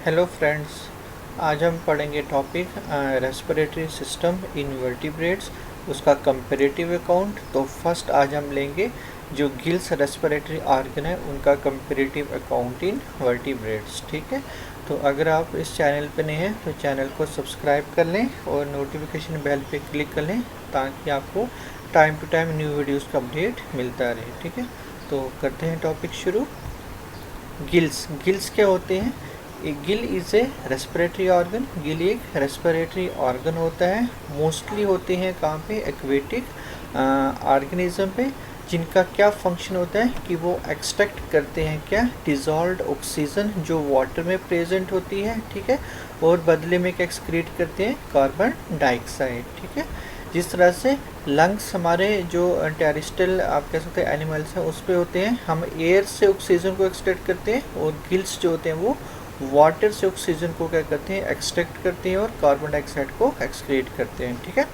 Hello friends, आज हम पढ़ेंगे topic respiratory system in vertebrates, उसका कंपैरेटिव अकाउंट। तो फर्स्ट आज हम लेंगे जो गिल्स रेस्पिरेटरी ऑर्गन है उनका कंपैरेटिव अकाउंट इन वर्टिब्रेट्स। ठीक है, तो अगर आप इस चैनल पे नए हैं तो चैनल को सब्सक्राइब कर लें और नोटिफिकेशन बेल पे क्लिक कर लें ताकि आपको time to time new videos का अपडेट मिलता रहे। ठीक है, तो करते हैं टॉपिक शुरू। गिल्स क्या होते हैं? एक Gill is a respiratory organ. Gill एक रेस्पिरेटरी ऑर्गन होता है। मोस्टली होते हैं कहाँ पे? एक्वेटिक ऑर्गेनिज्म पे, जिनका क्या फंक्शन होता है कि वो एक्सट्रैक्ट करते हैं क्या? डिज़ोल्व्ड ऑक्सीजन जो वाटर में प्रेजेंट होती है। ठीक है, और बदले में क्या एक्सक्रीट करते हैं? Carbon dioxide. ठीक है, जिस तरह से लंग्स हमारे जो टेरेस्ट्रियल आप कह सकते हैं एनिमल्स हैं उस पे होते हैं, हम एयर से ऑक्सीजन को एक्सट्रैक्ट करते हैं, और गिल्स जो होते हैं वो वाटर से ऑक्सीजन को क्या करते हैं? एक्सट्रैक्ट करते हैं और कार्बन डाइऑक्साइड को एक्सक्रीट करते हैं। ठीक है,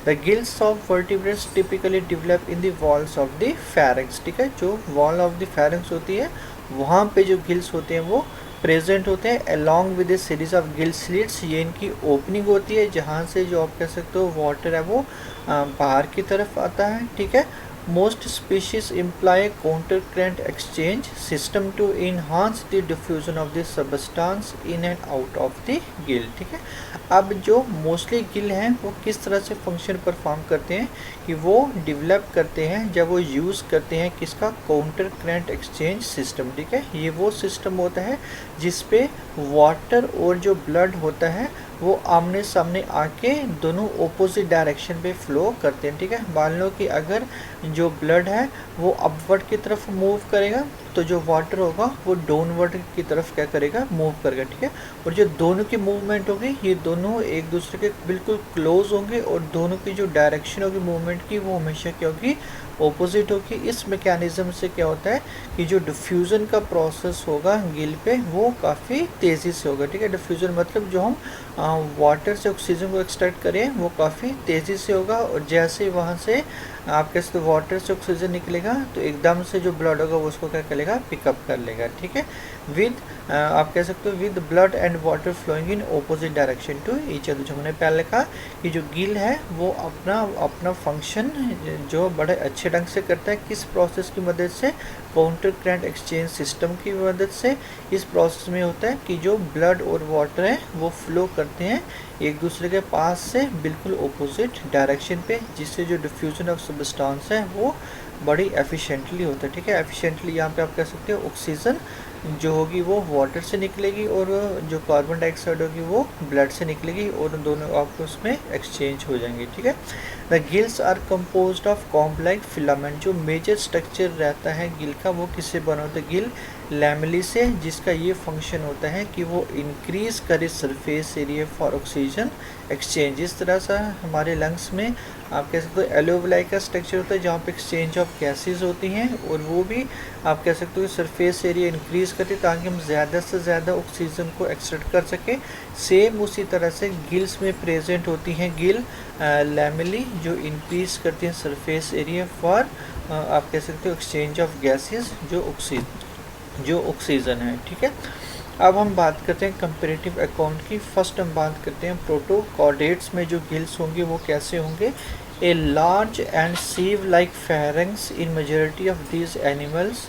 the gills of vertebrates typically develop in the walls of the pharynx. ठीक है, जो वॉल ऑफ द फेरिंक्स होती है वहाँ पे जो गिल्स होते हैं वो प्रेजेंट होते हैं along with A series of gill slits. ये इनकी ओपनिंग होती है जहाँ से जो आप कह सकते हो वाटर है वो बाहर की तरफ आता है। ठीक है, most species employ counter current exchange system to enhance the diffusion of the substance in and out of the gill. ठीक है, अब जो मोस्टली गिल हैं वो किस तरह से फंक्शन परफॉर्म करते हैं कि वो डेवलप करते हैं जब वो यूज़ करते हैं किसका? Counter current exchange system. ठीक है, ये वो सिस्टम होता है जिस पे वाटर और जो ब्लड होता है वो आमने सामने आके दोनों ऑपोजिट डायरेक्शन पे फ्लो करते हैं। ठीक है, मान लो कि अगर जो ब्लड है वो अपवर्ड की तरफ मूव करेगा तो जो वाटर होगा वो डाउनवर्ड की तरफ क्या करेगा? मूव करेगा। ठीक है, और जो दोनों की मूवमेंट होगी ये दोनों एक दूसरे के बिल्कुल क्लोज होंगे और दोनों की जो डायरेक्शन होगी मूवमेंट की वो हमेशा क्या होगी? ऑपोजिट होगी। इस मैकेनिज्म से क्या होता है कि जो डिफ्यूज़न का प्रोसेस होगा गिल पे वो काफ़ी तेज़ी से होगा। ठीक है, डिफ्यूज़न मतलब जो हम वाटर से ऑक्सीजन को एक्सट्रैक्ट करें वो काफ़ी तेज़ी से होगा, और जैसे वहाँ से आप कह सकते हो वाटर से ऑक्सीजन निकलेगा तो एकदम से जो ब्लड होगा वो उसको क्या करेगा? पिकअप कर लेगा। ठीक है, विद आप कह सकते हो with blood and water flowing in opposite direction to each other. जो हमने पहले कहा कि जो गिल है वो अपना फंक्शन जो बड़े अच्छे ढंग से करता है। किस प्रोसेस की मदद से? काउंटर करंट एक्सचेंज सिस्टम की मदद से। इस प्रोसेस में होता है कि जो ब्लड और वाटर है वो फ्लो करते हैं एक दूसरे के पास से बिल्कुल ऑपोजिट डायरेक्शन पे, जिससे जो डिफ्यूजन ऑफ सब्सटेंस है वो बड़ी एफिशिएंटली होता है। ठीक है, एफिशिएंटली यहाँ पे आप कह सकते हो ऑक्सीजन जो होगी वो वाटर से निकलेगी और जो कार्बन डाइऑक्साइड होगी वो ब्लड से निकलेगी और दोनों आपस में एक्सचेंज हो जाएंगे। ठीक है, the gills are composed of comb like filament. जो मेजर स्ट्रक्चर रहता है गिल का वो किससे बना होता है? गिल लैमेली से, जिसका ये फंक्शन होता है कि वो इंक्रीज करे surface area for oxygen exchange. इस तरह से हमारे लंग्स में आप कह सकते हो एलोविलाई का स्ट्रक्चर होता है जहाँ पे एक्सचेंज ऑफ गैसेस होती हैं, और वो भी आप कह सकते हो सरफेस एरिया इंक्रीज करती है ताकि हम ज़्यादा से ज़्यादा ऑक्सीजन को एक्सट्रैक्ट कर सकें। सेम उसी तरह से गिल्स में प्रेजेंट होती हैं गिल लैमेली जो इंक्रीज करती हैं सरफेस एरिया फॉर आप कह सकते हो एक्सचेंज ऑफ गैसेस जो ऑक्सीजन है। ठीक है, अब हम बात करते हैं कंपैरेटिव अकाउंट की। फर्स्ट हम बात करते हैं प्रोटोकॉर्डेट्स में जो गिल्स होंगे वो कैसे होंगे? A large and sieve like pharynx in majority of these animals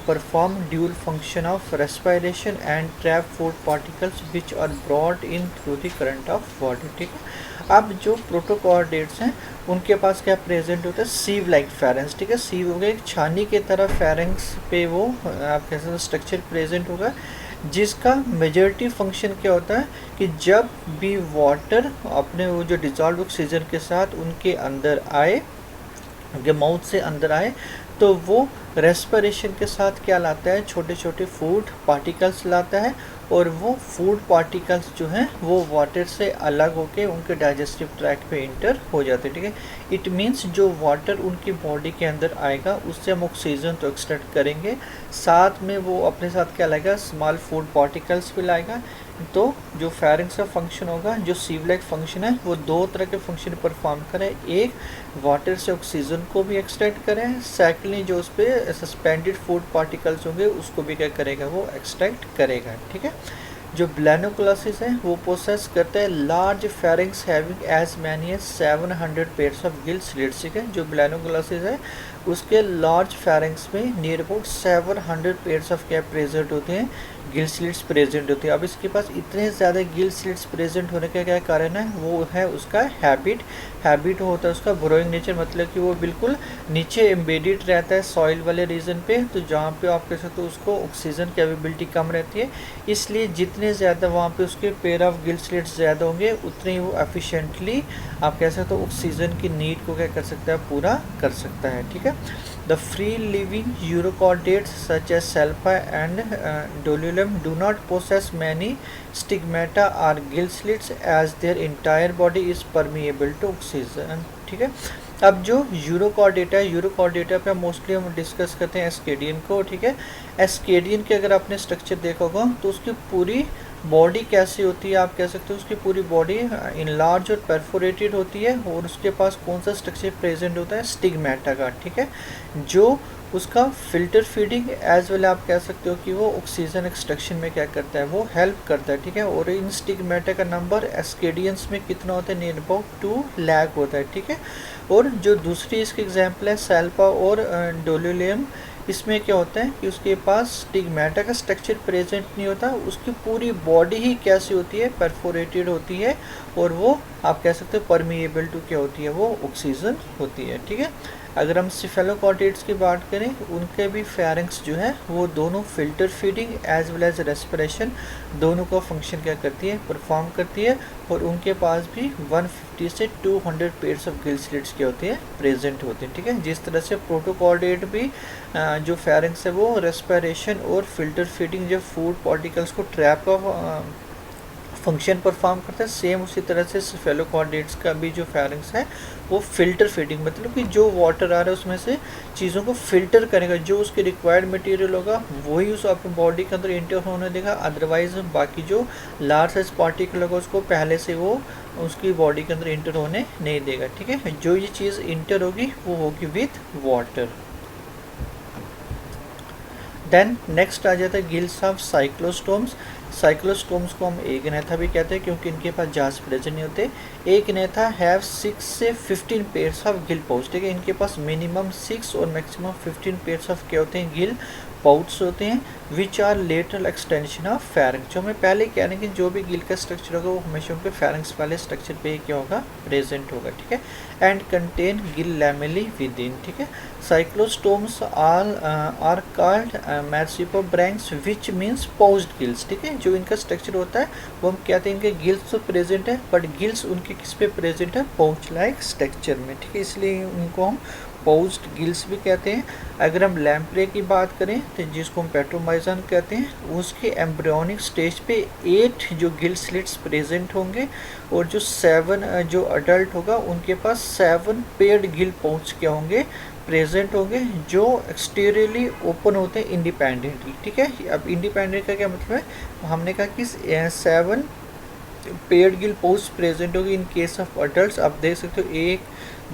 perform dual function of respiration and trap food particles which are brought in through the current of water. ठीक है, अब जो प्रोटोकॉर्डेट्स हैं उनके पास क्या प्रेजेंट होता है? सीव like pharynx. ठीक है, सीव हो गया एक छानी की तरह फेरेंक्स पे वो आप कह सकते स्ट्रक्चर प्रेजेंट होगा, जिसका मेजॉरिटी फंक्शन क्या होता है कि जब भी वाटर अपने वो जो डिजॉल्व ऑक्सीजन के साथ उनके अंदर आए, उनके माउथ से अंदर आए, तो वो रेस्पिरेशन के साथ क्या लाता है? छोटे छोटे फूड पार्टिकल्स लाता है, और वो फूड पार्टिकल्स जो हैं वो वाटर से अलग होके उनके डाइजेस्टिव ट्रैक्ट पे इंटर हो जाते हैं। ठीक है, इट मीन्स जो वाटर उनकी बॉडी के अंदर आएगा उससे हम ऑक्सीजन तो एक्सट्रैक्ट करेंगे, साथ में वो अपने साथ क्या लाएगा? स्मॉल फूड पार्टिकल्स भी लाएगा। तो जो फेरिंक्स का फंक्शन होगा, जो सीव लाइक फंक्शन है, वो दो तरह के फंक्शन परफॉर्म करें। एक वाटर से ऑक्सीजन को भी एक्सट्रैक्ट करें, सेकेंडली जो उस पर सस्पेंडेड फूड पार्टिकल्स होंगे उसको भी क्या करेगा? वो एक्सट्रैक्ट करेगा। ठीक है, जो ब्लैनोक्लासिस है वो पोसेस करते हैं large pharynx having as many as 700 pairs of gill slits, ठीक है। जो ब्लैनोक्लासिस है उसके लार्ज फेरिंग्स में नियर अबाउट 700 पेयर्स ऑफ क्या प्रेजेंट होते हैं, गिल स्लिट्स प्रेजेंट होती है। अब इसके पास इतने ज़्यादा गिल स्लिट्स प्रेजेंट होने का क्या कारण है, वो है उसका हैबिट होता है उसका बोरोइंग नेचर, मतलब कि वो बिल्कुल नीचे एम्बेडेड रहता है सॉइल वाले रीजन पे, तो जहाँ पे आप कह सकते हो उसको ऑक्सीजन की अवेलेबिलिटी कम रहती है, इसलिए जितने ज़्यादा वहाँ पे उसके पेयर ऑफ गिल स्लिट्स ज़्यादा होंगे उतने ही वो एफिशिएंटली आप कह सकते हो ऑक्सीजन की नीड को क्या कर सकता है, पूरा कर सकता है, ठीक है। The free-living urochordates such as Salpa and Dolium do not possess many stigmata or gill slits as their entire body is permeable to oxygen, ठीक है। अब जो यूरोकॉर्डेटा पे मोस्टली हम डिस्कस करते हैं एस्केडियन को, ठीक है। एस्केडियन के अगर आपने स्ट्रक्चर देखा होगा तो उसकी पूरी बॉडी कैसी होती है, आप कह सकते हो उसकी पूरी बॉडी इनलार्ज और परफोरेटेड होती है, और उसके पास कौन सा स्ट्रक्चर प्रेजेंट होता है, स्टिग्मेटा का, ठीक है, जो उसका फिल्टर फीडिंग एज वेल आप कह सकते हो कि वो ऑक्सीजन एक्सट्रैक्शन में क्या करता है, वो हेल्प करता है, ठीक है। और इन स्टिग्मेटा का नंबर एस्केडियंस में कितना होता है, नियर अबाउट 2 लाख होता है, ठीक है। और जो दूसरी इसकी एग्जाम्पल है सैल्पा और डोलियम, इसमें क्या होता है कि उसके पास स्टिग्मेटा का स्ट्रक्चर प्रेजेंट नहीं होता, उसकी पूरी बॉडी ही कैसी होती है, परफोरेटेड होती है, और वो आप कह सकते हो परमिएबल टू क्या होती है, वो ऑक्सीजन होती है, ठीक है। अगर हम सिफेलोकॉर्डेट्स की बात करें, उनके भी फेरिंग्स जो है वो दोनों filter feeding as well as respiration दोनों का फंक्शन क्या करती है, परफॉर्म करती है, और उनके पास भी 150 से 200 पेयर्स ऑफ गिल स्लिट्स क्या होती है, प्रेजेंट होते हैं, ठीक है। जिस तरह से प्रोटोकॉर्डेट भी जो फेरिंग्स है वो रेस्पिरेशन और फिल्टर फीडिंग जो फूड पार्टिकल्स को ट्रैप का फंक्शन परफॉर्म करता है, सेम उसी तरह से सिफेलोकॉर्डेट्स का भी जो फेरिंग्स है वो फिल्टर फीडिंग, मतलब कि जो वाटर आ रहा है उसमें से चीज़ों को फिल्टर करेगा, जो उसके रिक्वायर्ड मटेरियल होगा वही उस अपने बॉडी के अंदर इंटर होने देगा, अदरवाइज बाकी जो लार्ज साइज पार्टिकल होगा उसको पहले से वो उसकी बॉडी के अंदर इंटर होने नहीं देगा, ठीक है। जो ये चीज़ इंटर होगी वो होगी विथ वाटर। देन नेक्स्ट आ जाता है गिल्स ऑफ साइक्लोस्टोम्स। साइक्लोस्टोम्स को हम एक नेथा भी कहते हैं क्योंकि इनके पास जांच प्रेजेंट नहीं होते। एक नेथा हैव 6 से 15 पेयर्स ऑफ गिल पाउच, ठीक है। इनके पास मिनिमम 6 और मैक्सिमम 15 पेयर्स ऑफ क्या होते हैं, गिल पाउट्स होते हैं, which are lateral extension of pharynx. जो हमें पहले कह रहे हैं कि जो भी गिल का स्ट्रक्चर होगा वो हमेशा उनके फेरिंग्स वाले स्ट्रक्चर पे क्या होगा, प्रेजेंट होगा, ठीक है। And contain gill lamellae within, ठीक है। Cyclostomes are called marsipobranchs which means pouched gills, ठीक है। जो इनका स्ट्रक्चर होता है वो हम कहते हैं इनके गिल्स तो प्रेजेंट है, बट गिल्स उनके किस पे प्रेजेंट है, पाउच लाइक स्ट्रक्चर में, ठीक है। इसलिए उनको हम पाउच्ड गिल्स भी कहते हैं। अगर हम लैम्प्रे की बात करें तो जिसको हम पेट्रोमाइजन कहते हैं, उसके एम्ब्रियोनिक स्टेज पे 8 जो गिल स्लिट्स प्रेजेंट होंगे, और जो 7 जो अडल्ट होगा उनके पास 7 पेयर्ड गिल पाउच क्या होंगे, प्रेजेंट होंगे, जो एक्सटीरियरली ओपन होते हैं इंडिपेंडेंटली, ठीक है। अब इंडिपेंडेंट का क्या मतलब है, हमने कहा कि 7 पेयर्ड गिल पाउच प्रेजेंट होगी इन केस ऑफ अडल्ट। आप देख सकते हो 1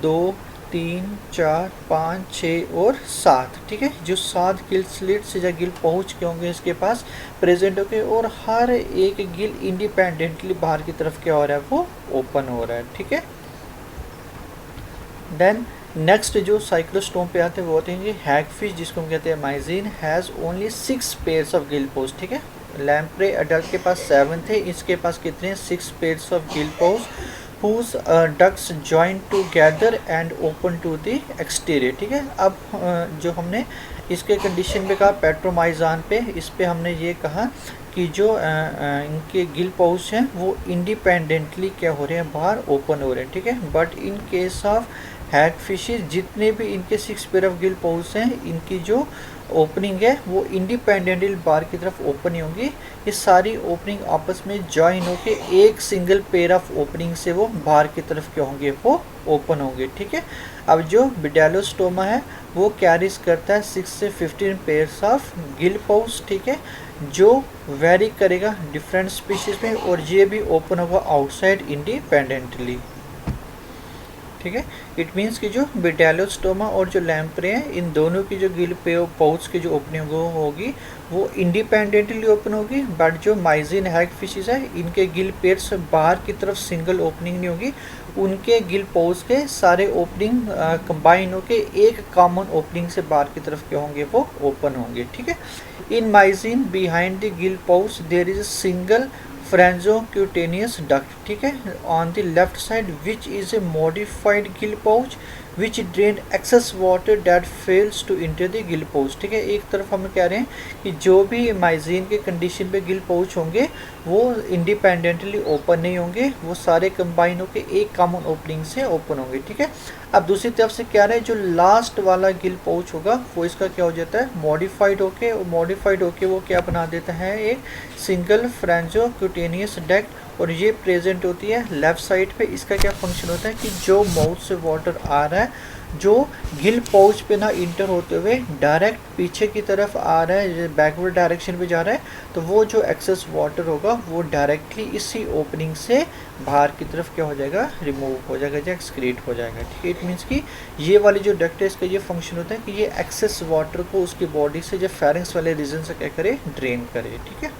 2 3 4 5 6 और 7, ठीक है। जो 7 गिल स्लिट्स या गिल पाउच के होंगे इसके पास प्रेजेंट होंगे, और हर एक गिल इंडिपेंडेंटली बाहर की तरफ क्या हो रहा है, वो ओपन हो रहा है, ठीक है। देन नेक्स्ट जो साइक्लोस्टोम पे आते हैं वो होते हैं हैगफिश, जिसको हम कहते हैं Myxine, has only 6 pairs of gill pouch, ठीक है। लैम्प्रे अडल्ट के पास 7 थे, इसके पास कितने, 6 pairs of gill pouch whose ducts join together and open to the exterior, ठीक है। अब जो हमने इसके कंडीशन पे कहा पेट्रोमाइजान पे, इस पे हमने ये कहा कि जो इनके गिल पाउच हैं वो इंडिपेंडेंटली क्या हो रहे हैं, बाहर ओपन हो रहे हैं, ठीक है। बट इन केस ऑफ हैग फिशेज जितने भी इनके 6 पेयर ऑफ गिल पाउच हैं, इनकी जो ओपनिंग है वो इंडिपेंडेंटली बाहर की तरफ ओपन ही होंगी। ये सारी ओपनिंग आपस में ज्वाइन होके एक सिंगल पेयर ऑफ ओपनिंग से वो बाहर की तरफ क्या होंगे, वो ओपन होंगे, ठीक है। अब जो बिडेलोस्टोमा है वो कैरीज करता है 6 से 15 पेयर्स ऑफ गिल पाउच, ठीक है, जो वेरी करेगा डिफरेंट स्पीशीज में, और ये भी ओपन होगा आउटसाइड इंडिपेंडेंटली, ठीक ठीक है। इट मीन्स कि जो बेटालोस्टोमा और जो लैम्प्रे हैं, इन दोनों की जो गिल पाउच की जो ओपनिंग होगी वो इंडिपेंडेंटली ओपन होगी, बट जो माइजिन हैग फिशेज है इनके गिल पेयर्स बाहर की तरफ सिंगल ओपनिंग नहीं होगी, उनके गिल पाउच के सारे ओपनिंग कंबाइन होके एक कॉमन ओपनिंग से बाहर की तरफ क्या होंगे, वो ओपन होंगे, ठीक है। In Myxine behind the gill pouch there is a single pharyngocutaneous duct, ठीक है, on the left side which is a modified gill pouch which drain excess water that fails to enter the gill pouch, ठीक है। एक तरफ हम कह रहे हैं कि जो भी माइजीन के कंडीशन पे गिल पाउच होंगे वो इंडिपेंडेंटली ओपन नहीं होंगे, वो सारे कंबाइन होकर एक कॉमन ओपनिंग से ओपन होंगे, ठीक है। अब दूसरी तरफ से क्या रहे, जो लास्ट वाला गिल पाउच होगा वो इसका क्या हो जाता है, मॉडिफाइड होके वो क्या बना देता है, एक सिंगल फ्रेंजोक्यूटेनियस डक्ट, और ये प्रेजेंट होती है लेफ्ट साइड पे। इसका क्या फंक्शन होता है कि जो माउथ से वाटर आ रहा है, जो गिल पाउच पे ना इंटर होते हुए डायरेक्ट पीछे की तरफ आ रहा है, बैकवर्ड डायरेक्शन पे जा रहा है, तो वो जो एक्सेस वाटर होगा वो डायरेक्टली इसी ओपनिंग से बाहर की तरफ क्या हो जाएगा, रिमूव हो जाएगा या एक्सक्रीट हो जाएगा, ठीक है। इट मीन्स कि ये वाली जो डक्ट है इसका ये फंक्शन होता है कि ये एक्सेस वाटर को उसकी बॉडी से जो फेरिंग्स वाले रीजन से क्या करे, ड्रेन करे, ठीक है।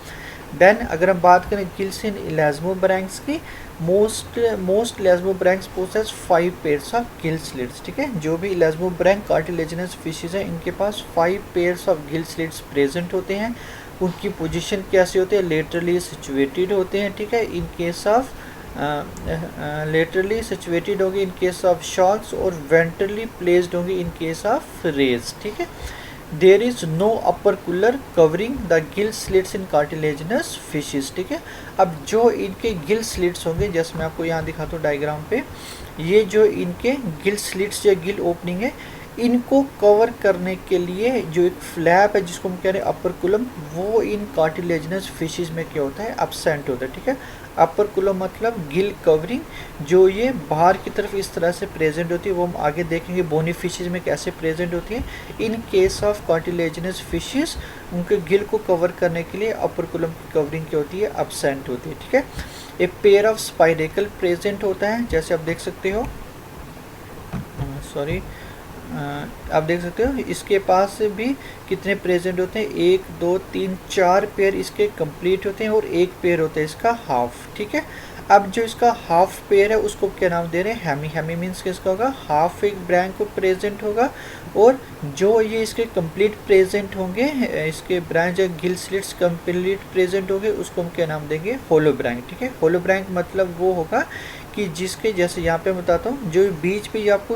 देन अगर हम बात करें गिल्स इन इलास्मोब्रैंक्स की, most elasmobranchs possess 5 pairs of gill slits, ठीक है। जो भी इलास्मोब्रैंक कार्टिलेजिनस फिशेज हैं इनके पास 5 pairs of gill slits present होते हैं। उनकी पोजीशन कैसे होते हैं, लेटरली सिचुएटेड होते हैं, ठीक है। In case of laterally situated होंगे इन केस ऑफ शार्क्स, और वेंट्रली प्लेस्ड होंगे इन केस ऑफ रेज, ठीक है। There is no upper covering the gill slits in cartilaginous fishes, ठीक है। अब जो इनके गिल स्लिट्स होंगे, जैसे मैं आपको यहाँ दिखाता हूँ डायग्राम पे, ये जो इनके गिल स्लिट्स या गिल ओपनिंग है, इनको कवर करने के लिए जो एक फ्लैप है जिसको हम कह रहे हैं अपर वो इन कार्टिलेजिनस फिशेस में क्या होता है, एब्सेंट होता है, ठीक है। अपर मतलब गिल कवरिंग, जो ये बाहर की तरफ इस तरह से प्रेजेंट होती है, वो हम आगे देखेंगे बोनी फिशेज में कैसे प्रेजेंट होती है। In case of cartilaginous fishes उनके गिल को कवर करने के लिए अपर की कवरिंग क्या होती है, एब्सेंट होती है, ठीक है। A pair of spiracle present होता है, जैसे आप देख सकते हो, आप देख सकते हो इसके पास भी कितने प्रेजेंट होते हैं, 1 2 3 4 पेयर इसके कंप्लीट होते हैं, और एक पेयर होता है इसका हाफ, ठीक है। अब जो इसका हाफ पेयर है उसको क्या नाम दे रहे हैं, हेमी मीन्स किसका होगा, हाफ एक ब्रैंक को प्रेजेंट होगा, और जो ये इसके कंप्लीट प्रेजेंट होंगे, इसके ब्रांच या गिल स्लिट्स कंप्लीट प्रेजेंट होंगे, उसको हम क्या नाम देंगे, होलो ब्रैंक, ठीक है। होलो ब्रैंक मतलब वो होगा कि जिसके, जैसे यहाँ पे बताता हूँ, जो बीच पे आपको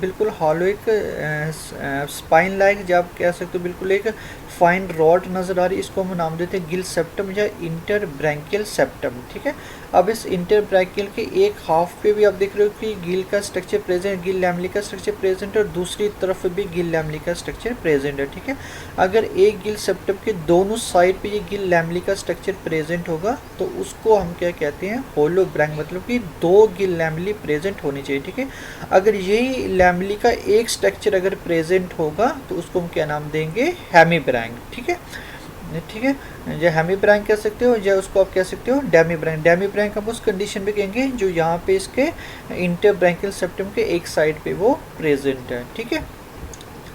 बिल्कुल हॉलो एक स्पाइन लाइक, जो आप कह सकते हो बिल्कुल एक फाइन रॉड नज़र आ रही है, इसको हम नाम देते हैं गिल सेप्टम या इंटर ब्रैंकियल सेप्टम, ठीक है। अब इस इंटर ब्रैंकियल के एक हाफ पे भी आप देख रहे हो कि गिल का स्ट्रक्चर प्रेजेंट, गिल लैमली का स्ट्रक्चर प्रेजेंट है, और दूसरी तरफ भी गिल लैमली का स्ट्रक्चर प्रेजेंट है, ठीक है। अगर एक गिल सेप्टम के दोनों साइड पे ये गिल लैमली का स्ट्रक्चर प्रेजेंट होगा तो उसको हम क्या कहते हैं, होलो ब्रैंक, मतलब कि 2 गिल लैमली प्रेजेंट होनी चाहिए, ठीक है। अगर यही लैमली का एक स्ट्रक्चर अगर प्रेजेंट होगा तो उसको हम क्या नाम देंगे, हेमी ब्रैंक, ठीक है, ठीक है। या हेमी ब्रैंक कह सकते हो, या उसको आप कह सकते हो डेमी ब्रैंक। डेमी ब्रैंक हम उस कंडीशन पे कहेंगे जो यहाँ पे इसके इंटर ब्रैंकियल सेप्टम के एक साइड पे वो प्रेजेंट है, ठीक है।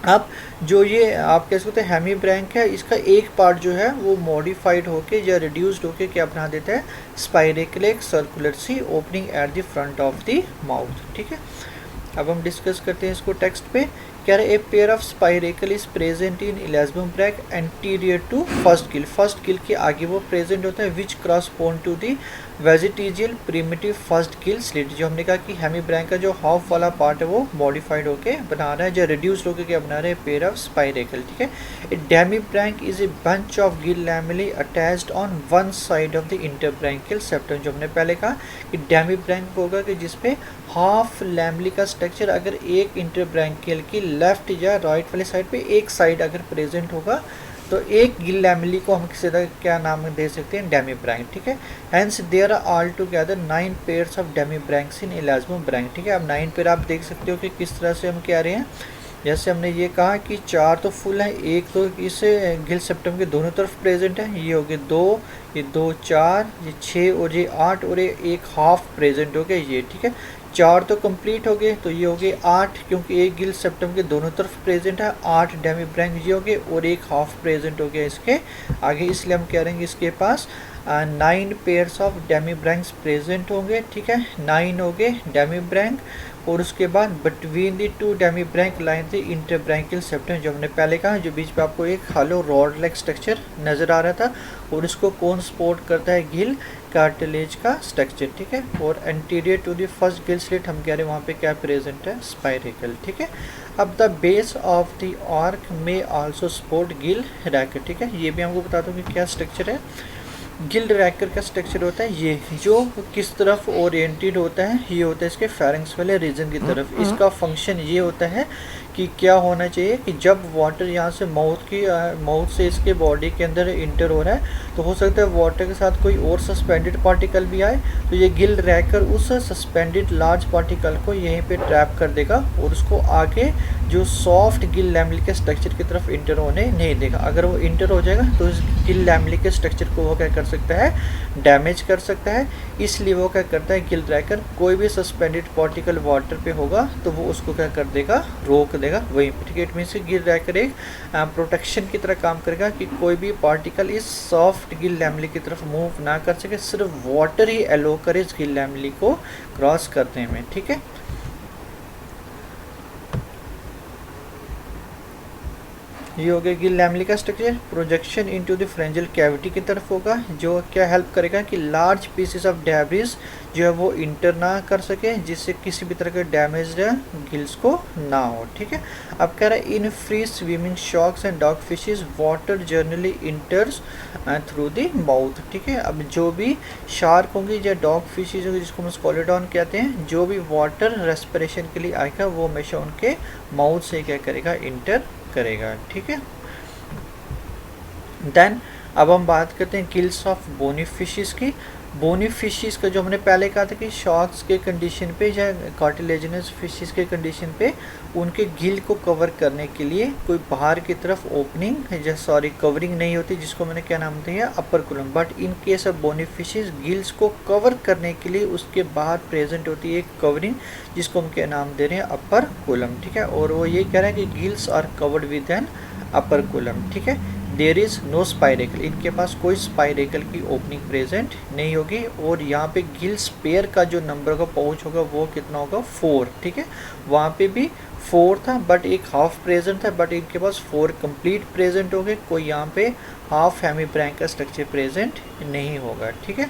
अब जो ये आप कह सकते हैं हेमी ब्रैंक है, इसका एक पार्ट जो है वो मॉडिफाइड होके या रिड्यूस्ड होके क्या बना देता है, स्पाइरेकल एक circular C opening at the front of the mouth, ठीक है। अब हम डिस्कस करते हैं इसको टेक्स्ट पे। क्या है, a pair of spiracle is present in elasmobranch anterior to first gill के आगे वो प्रेजेंट होता है, which correspond to the vestigial primitive first gill slit. जो हमने कहा कि हेमी ब्रैंक का जो हाफ वाला पार्ट है वो मॉडिफाइड होके बना रहा है, जो रिड्यूस्ड होकर क्या बना रहा है, पेयर ऑफ स्पाइरेकल, ठीक है। A demibranch is a bunch of gill lamellae attached on one side of the interbranchial septum. जो हमने पहले कहा कि डेमी ब्रैंक होगा कि जिसपे हाफ लैमली का स्ट्रक्चर अगर एक इंटरब्रैंकियल की लेफ्ट या राइट वाली साइड पे एक साइड अगर प्रेजेंट होगा तो एक गिल लैमली को हम सीधा क्या नाम दे सकते हैं, डेमी ब्रैंक, ठीक है। Hence there are altogether 9 pairs of demibranchs in elasmobranch, ठीक है। अब 9 पेयर आप देख सकते हो कि किस तरह से हम कह रहे हैं, जैसे हमने ये कहा कि 4 तो फुल हैं, एक तो इस गिल सेप्टम के दोनों तरफ प्रेजेंट है, ये हो गए 2, ये 2 4, ये 6 और ये 8, और ये एक हाफ प्रेजेंट हो गया ये, ठीक है। 4 तो कंप्लीट हो गए, तो ये हो गए 8, क्योंकि एक गिल सेप्टम के दोनों तरफ प्रेजेंट है। 8 डेमी ब्रैंक ये हो गए और एक हाफ प्रेजेंट हो गया इसके आगे, इसलिए हम कह रहे हैं इसके पास 9 पेयर्स ऑफ डेमी ब्रैंक्स प्रेजेंट होंगे। ठीक है, 9 हो गए डेमी ब्रैंक। और उसके बाद between the two demibranch line the interbranchial septum, जो हमने पहले कहा, जो बीच में आपको एक हॉलो रॉड लाइक स्ट्रक्चर नज़र आ रहा था, और इसको कौन सपोर्ट करता है, गिल कार्टिलेज का स्ट्रक्चर। ठीक है, और anterior to the first gill slit हम कह रहे हैं वहाँ पे क्या प्रेजेंट है, स्पाइरेकल। ठीक है, अब the base of the arc में आल्सो सपोर्ट गिल रैकेट। ठीक है, ये भी हमको बता दूँ कि क्या स्ट्रक्चर है। गिल रैकर का स्ट्रक्चर होता है ये, जो किस तरफ ओरिएंटेड होता है, ये होता है इसके फेरिंक्स वाले रीजन की तरफ। इसका फंक्शन ये होता है कि क्या होना चाहिए कि जब वाटर यहाँ से माउथ से इसके बॉडी के अंदर इंटर हो रहा है, तो हो सकता है वाटर के साथ कोई और सस्पेंडेड पार्टिकल भी आए, तो ये गिल रैकर उस सस्पेंडेड लार्ज पार्टिकल को यहीं पे ट्रैप कर देगा और उसको आगे जो सॉफ्ट गिल लैमेला के स्ट्रक्चर की तरफ इंटर होने नहीं देगा। अगर वो इंटर हो जाएगा तो इस गिल लैमेला के स्ट्रक्चर को वो क्या कर सकता है, डैमेज कर सकता है। इसलिए वो क्या करता है, गिल रैकर कोई भी सस्पेंडेड पार्टिकल वाटर पे होगा तो वो उसको क्या कर देगा, रोक देगा वहीं पे। ठीक है, इट मीन्स गिल रैकर एक प्रोटेक्शन की तरह काम करेगा कि कोई भी पार्टिकल इस सॉफ्ट गिल लैमेला की तरफ मूव ना कर सके, सिर्फ वाटर ही एलो करे इस गिल लैमेला को क्रॉस करने में। ठीक है, ये हो गया गिल लैमेला का structure. Projection into the phalangeal cavity की तरफ होगा, जो क्या हेल्प करेगा कि लार्ज पीसेस ऑफ डेब्रिस जो है वो इंटर ना कर सके, जिससे किसी भी तरह के डैमेज गिल्स को ना हो। ठीक है, अब कह रहा है in free swimming sharks and dogfishes water generally enters through the mouth. ठीक है, अब जो भी शार्क होंगी या डॉग फिशेज होंगी, जिसको हम स्कोलेडॉन कहते हैं, जो भी वाटर रेस्पिरेशन के लिए आएगा वो हमेशा उनके माउथ से क्या करेगा, इंटर करेगा। ठीक है, देन अब हम बात करते हैं गिल्स ऑफ बोनी फिशेस की। बोनी फिशेस का जो हमने पहले कहा था कि शार्क्स के कंडीशन पे या कार्टिलेजिनस फिशेस के कंडीशन पे उनके गिल को कवर करने के लिए कोई बाहर की तरफ ओपनिंग या कवरिंग नहीं होती, जिसको मैंने क्या नाम दिया, operculum. But in case of bony fishes gills को कवर करने के लिए उसके बाहर प्रेजेंट होती है एक कवरिंग, जिसको हम क्या नाम दे रहे हैं, अपर कुलम। ठीक है, और वो ये कह रहे हैं कि gills are covered with an operculum. ठीक है, देयर इज़ नो स्पाइरेकल, इनके पास कोई स्पाइरेकल की ओपनिंग प्रेजेंट नहीं होगी। और यहाँ पे गिल्स पेयर का जो नंबर का पाउच होगा वो कितना होगा, 4। ठीक है, वहाँ पे भी 4 था बट एक हाफ प्रेजेंट था, बट इनके पास 4 कंप्लीट प्रेजेंट हो गए, कोई यहाँ पे हाफ हेमीब्रैंक का स्ट्रक्चर प्रेजेंट नहीं होगा। ठीक है,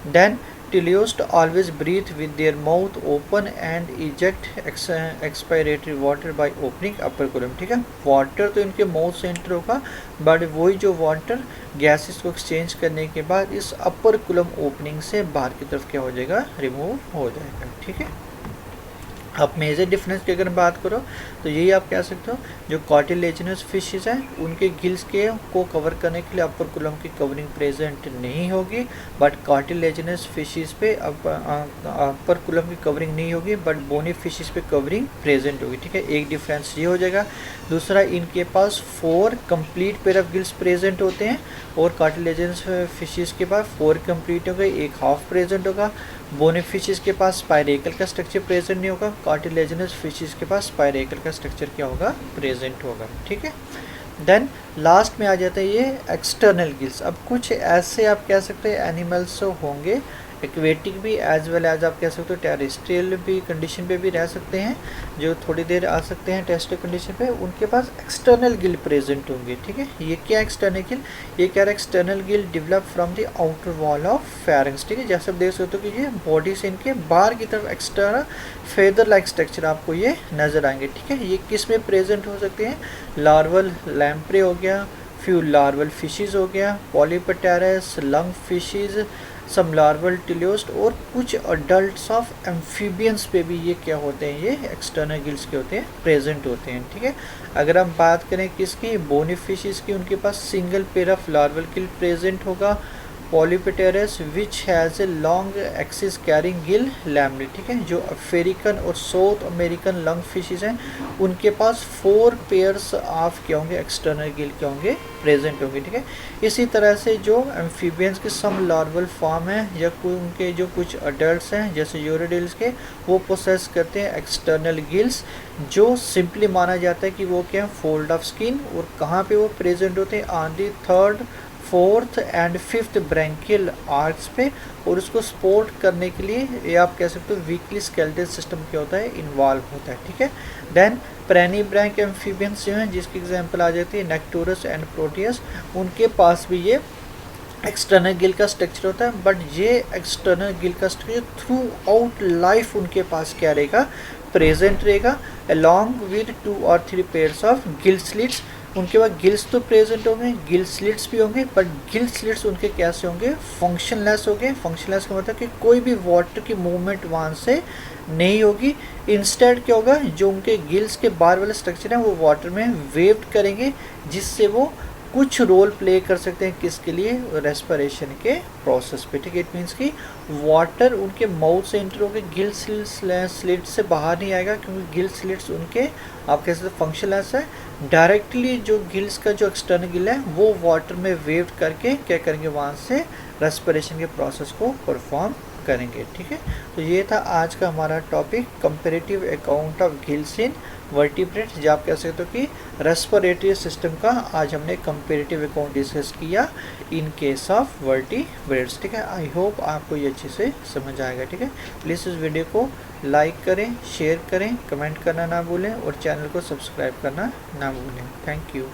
then teleost always breathe with their mouth open and eject expiratory water by opening operculum. ठीक है, वाटर तो इनके माउथ से एंटर होगा, बट वही जो वाटर गैसेस को एक्सचेंज करने के बाद इस अपर कुलम ओपनिंग से बाहर की तरफ क्या हो जाएगा, रिमूव हो जाएगा। ठीक है, अब मेजर डिफरेंस की अगर बात करो तो यही आप कह सकते हो, जो कार्टिलेजिनस फिशेस हैं उनके गिल्स के को कवर करने के लिए अपर कुलम की कवरिंग प्रेजेंट नहीं होगी, बट कार्टिलेजिनस फिशेस पे अपर कुलम की कवरिंग नहीं होगी, बट बोनी फिशेस पे कवरिंग प्रेजेंट होगी। ठीक है, एक डिफरेंस ये हो जाएगा। दूसरा, इनके पास 4 complete pair of gills present होते हैं और कार्टिलेजिनस फिशेस के पास 4 कंप्लीट हो गए, एक हाफ प्रेजेंट होगा। बोनी फिशेस के पास स्पाइरेकल का स्ट्रक्चर प्रेजेंट नहीं होगा, कार्टिलेजिनस फिशेस के पास स्पाइरेकल का स्ट्रक्चर क्या होगा, प्रेजेंट होगा। ठीक है, देन लास्ट में आ जाता है ये एक्सटर्नल गिल्स। अब कुछ ऐसे आप कह सकते हैं एनिमल्स होंगे, एक्वेटिक भी एज वेल एज आप कह सकते हो टेरेस्ट्रियल भी कंडीशन पे भी रह सकते हैं, जो थोड़ी देर आ सकते हैं टेरेस्ट्रियल कंडीशन पे, उनके पास एक्सटर्नल गिल प्रेजेंट होंगे। ठीक है, ये क्या एक्सटर्नल गिल, ये क्या external Gill develop from the outer wall of pharynx. ठीक है, जैसे आप देख सकते हो कि ये बॉडी से इनके बाहर की तरफ एक्सटर्नल फेदर लाइक स्ट्रक्चर आपको ये नजर आएंगे। ठीक है, ये किस में प्रेजेंट हो सकते हैं, लार्वल लैम्प्रे हो गया, फ्यू लार्वल फिशेज हो गया, पॉलीपटेरस, लंग फिशेज, सम लार्वल टिलियोस्ट, और कुछ अडल्ट्स ऑफ एम्फीबियंस पे भी ये क्या होते हैं, ये एक्सटर्नल गिल्स के होते हैं, प्रेजेंट होते हैं। ठीक है, अगर हम बात करें किसकी, बोनी फिशेस की, उनके पास single pair of larval gill present होगा polypterus which has a long axis carrying gill lamellae, ठीक है। जो अफ्रीकन और साउथ अमेरिकन लंग फिशेस हैं उनके पास 4 पेयर्स ऑफ क्या होंगे, एक्सटर्नल गिल क्या होंगे, प्रेजेंट होंगे, ठीक है। इसी तरह से जो एम्फीबियंस के सम लार्वल फॉर्म हैं या उनके जो कुछ अडल्ट्स हैं जैसे यूरोडिल्स के, वो पोसेस करते हैं एक्सटर्नल गिल्स, जो सिंपली माना जाता है कि वो क्या है, फोल्ड ऑफ स्किन। और कहाँ पे वो प्रेजेंट होते हैं, on the 3rd, 4th and 5th branchial arcs पे। और उसको सपोर्ट करने के लिए ये आप कह सकते हो वीकली स्केलेटल सिस्टम क्या होता है, इन्वॉल्व होता है, ठीक है। देन प्रेनी ब्रैंक एम्फीबियंस जो हैं जिसकी एग्जांपल आ जाती है नेक्टोरस एंड प्रोटियस, उनके पास भी ये एक्सटर्नल गिल का स्ट्रक्चर होता है। बट ये एक्सटर्नल गिल का स्ट्रक्चर थ्रू आउट लाइफ उनके पास क्या रहेगा, प्रेजेंट रहेगा, अलॉन्ग विद 2 और 3 पेयर्स ऑफ गिल स्लिट्स। उनके बाद गिल्स तो प्रेजेंट होंगे, गिल स्लिट्स भी होंगे, बट गिल स्लिट्स उनके कैसे होंगे, फंक्शनलेस होंगे। फंक्शनलेस का मतलब कि कोई भी वाटर की मूवमेंट वहाँ से नहीं होगी। इंस्टेड क्या होगा, जो उनके गिल्स के बाहर वाले स्ट्रक्चर हैं वो वाटर में वेव्ड करेंगे, जिससे वो कुछ रोल प्ले कर सकते हैं किसके लिए, रेस्पिरेशन के प्रोसेस पे, ठीक है। इट मीन्स कि वाटर उनके माउथ से एंटर होकर गिल स्लिट से बाहर नहीं आएगा, क्योंकि गिल स्लिट्स उनके आप कह सकते फंक्शनलेस है। डायरेक्टली जो गिल्स का जो एक्सटर्नल गिल है वो वाटर में वेव करके क्या करेंगे, वहाँ से रेस्पिरेशन के प्रोसेस को परफॉर्म करेंगे, ठीक है। तो ये था आज का हमारा topic, comparative account of gills in vertebrates, जो आप कह सकते हो कि रेस्पिरेटरी सिस्टम का आज हमने कंपेरेटिव अकाउंट डिस्कस किया इन केस ऑफ वर्टिब्रेट्स, ठीक है। आई होप आपको ये अच्छे से समझ आएगा, ठीक है। प्लीज़ इस वीडियो को लाइक करें, शेयर करें, कमेंट करना ना भूलें और चैनल को सब्सक्राइब करना ना भूलें। Thank you.